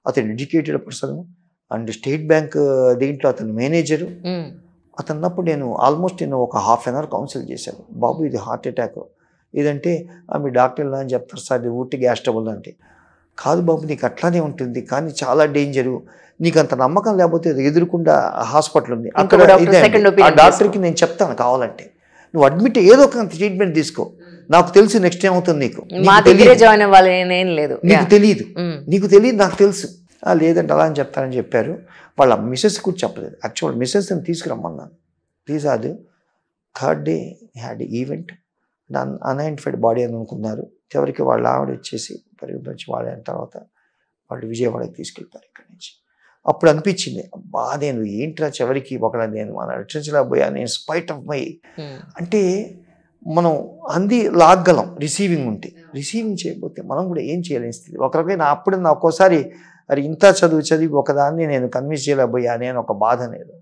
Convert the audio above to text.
అతను educated person and state bank దీంట్లో అతను మేనేజరు. అతన్నప్పుడు నేను ఆల్మోస్ట్ ఒక హాఫ్ అన్ అవర్ కౌన్సిల్ చేశాను. బాబు ఇది హార్ట్ అటాక్ ఏదంటే మీ డాక్టర్లు అని చెప్తారు సార్ ఇది ఊటి గ్యాస్ ట్రబుల్ అంటే. కాదు బాబు నీకు అట్లానే ఉంటుంది కానీ చాలా డేంజరు, నీకు అంత నమ్మకం లేకపోతే ఎదురుకుండా హాస్పిటల్ ఉంది అక్కడ ఆ డాక్టర్కి నేను చెప్తాను కావాలంటే నువ్వు అడ్మిట్ ఏదో ఒక ట్రీట్మెంట్ తీసుకో, నాకు తెలుసు నెక్స్ట్ ఏమవుతుంది నీకు నీకు తెలియదు నాకు తెలుసు. లేదంటే అలా అని చెప్తానని చెప్పారు. వాళ్ళ మిస్సెస్ కూడా చెప్పలేదు. యాక్చువల్ మిస్సెస్ని తీసుకురమ్మన్నాను. ప్లీజ్ అది third day had event unidentified body అని అనుకున్నారు. చివరికి వాళ్ళ ఆవిడ వచ్చేసి పరిగెత్తి వచ్చి వాళ్ళైన తర్వాత వాళ్ళు విజయవాడకి తీసుకెళ్తారు ఇక్కడి నుంచి. అప్పుడు అనిపించింది అబ్బా నేను ఏంట్రా చివరికి ఒకళ్ళ నేను మన రక్షించలేకపోయా నేను స్పైట్ ఆఫ్ మై అంటే మనం అంది లాగ్గలం రిసీవింగ్ ఉంటే, రిసీవింగ్ చేయకపోతే మనం కూడా ఏం చేయలేని స్థితి. ఒక రకమైన అప్పుడు ఒక్కోసారి అది ఇంత చదివి ఒకదాన్ని నేను కన్విన్స్ చేయలేకపోయా నేను ఒక బాధ అనేది.